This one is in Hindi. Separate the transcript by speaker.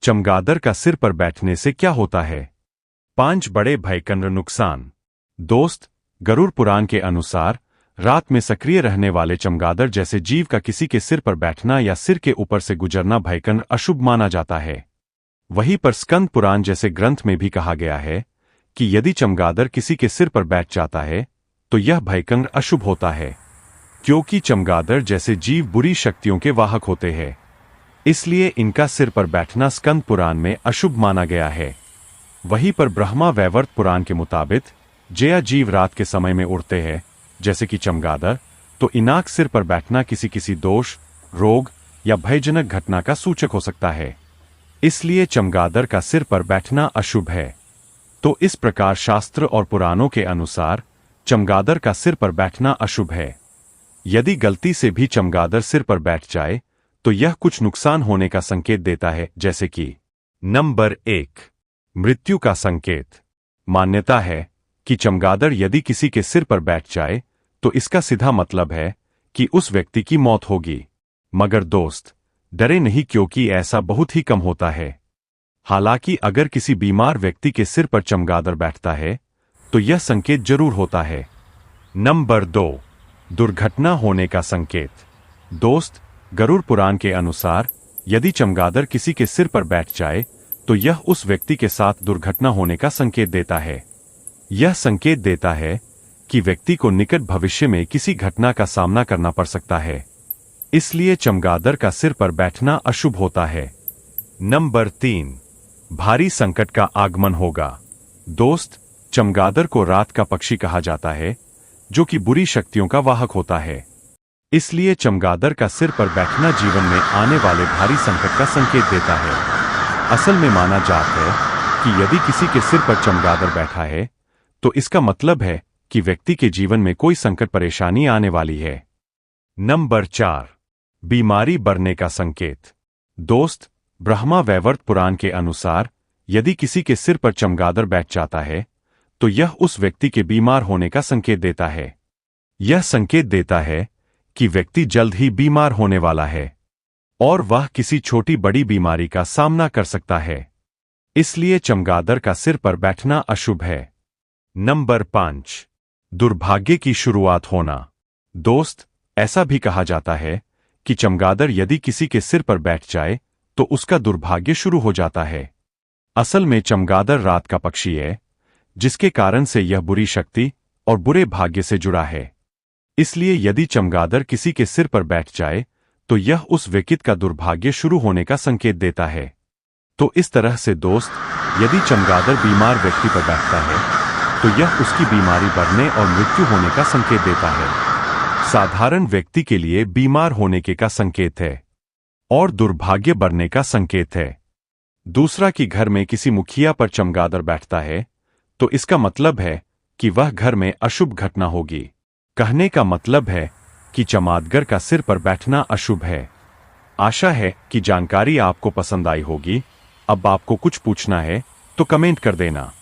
Speaker 1: चमगादड़ का सिर पर बैठने से क्या होता है? 5 बड़े भयंकर नुकसान। दोस्त, गरुड़ पुराण के अनुसार रात में सक्रिय रहने वाले चमगादड़ जैसे जीव का किसी के सिर पर बैठना या सिर के ऊपर से गुजरना भयंकर अशुभ माना जाता है। वहीं पर स्कंद पुराण जैसे ग्रंथ में भी कहा गया है कि यदि चमगादड़ किसी के सिर पर बैठ जाता है तो यह भयंकर अशुभ होता है, क्योंकि चमगादड़ जैसे जीव बुरी शक्तियों के वाहक होते हैं। इसलिए इनका सिर पर बैठना स्कंद पुराण में अशुभ माना गया है। वहीं पर ब्रह्मा वैवर्त पुराण के मुताबिक जया जीव रात के समय में उड़ते हैं जैसे कि चमगादड़, तो इनाक सिर पर बैठना किसी दोष, रोग या भयजनक घटना का सूचक हो सकता है। इसलिए चमगादड़ का सिर पर बैठना अशुभ है। तो इस प्रकार शास्त्र और पुराणों के अनुसार चमगादड़ का सिर पर बैठना अशुभ है। यदि गलती से भी चमगादड़ सिर पर बैठ जाए तो यह कुछ नुकसान होने का संकेत देता है, जैसे कि नंबर 1, मृत्यु का संकेत। मान्यता है कि चमगादड़ यदि किसी के सिर पर बैठ जाए तो इसका सीधा मतलब है कि उस व्यक्ति की मौत होगी। मगर दोस्त, डरे नहीं, क्योंकि ऐसा बहुत ही कम होता है। हालांकि अगर किसी बीमार व्यक्ति के सिर पर चमगादड़ बैठता है तो यह संकेत जरूर होता है। नंबर 2, दुर्घटना होने का संकेत। दोस्त, गरुड़ पुराण के अनुसार यदि चमगादड़ किसी के सिर पर बैठ जाए तो यह उस व्यक्ति के साथ दुर्घटना होने का संकेत देता है। यह संकेत देता है कि व्यक्ति को निकट भविष्य में किसी घटना का सामना करना पड़ सकता है। इसलिए चमगादड़ का सिर पर बैठना अशुभ होता है। नंबर 3, भारी संकट का आगमन होगा। दोस्त, चमगादड़ को रात का पक्षी कहा जाता है, जो कि बुरी शक्तियों का वाहक होता है। इसलिए चमगादड़ का सिर पर बैठना जीवन में आने वाले भारी संकट का संकेत देता है। असल में माना जाता है कि यदि किसी के सिर पर चमगादड़ बैठा है तो इसका मतलब है कि व्यक्ति के जीवन में कोई संकट परेशानी आने वाली है। नंबर 4, बीमारी बढ़ने का संकेत। दोस्त, ब्रह्मा वैवर्त पुराण के अनुसार यदि किसी के सिर पर चमगादड़ बैठ जाता है तो यह उस व्यक्ति के बीमार होने का संकेत देता है। यह संकेत देता है कि व्यक्ति जल्द ही बीमार होने वाला है और वह किसी छोटी बड़ी बीमारी का सामना कर सकता है। इसलिए चमगादड़ का सिर पर बैठना अशुभ है। नंबर 5, दुर्भाग्य की शुरुआत होना। दोस्त, ऐसा भी कहा जाता है कि चमगादड़ यदि किसी के सिर पर बैठ जाए तो उसका दुर्भाग्य शुरू हो जाता है। असल में चमगादड़ रात का पक्षी है, जिसके कारण से यह बुरी शक्ति और बुरे भाग्य से जुड़ा है। इसलिए यदि चमगादड़ किसी के सिर पर बैठ जाए तो यह उस व्यक्ति का दुर्भाग्य शुरू होने का संकेत देता है। तो इस तरह से दोस्त, यदि चमगादड़ बीमार व्यक्ति पर बैठता है तो यह उसकी बीमारी बढ़ने और मृत्यु होने का संकेत देता है। साधारण व्यक्ति के लिए बीमार होने के का संकेत है और दुर्भाग्य बढ़ने का संकेत है। दूसरा कि घर में किसी मुखिया पर चमगादड़ बैठता है तो इसका मतलब है कि वह घर में अशुभ घटना होगी। कहने का मतलब है कि चमगादड़ का सिर पर बैठना अशुभ है। आशा है कि जानकारी आपको पसंद आई होगी। अब आपको कुछ पूछना है तो कमेंट कर देना।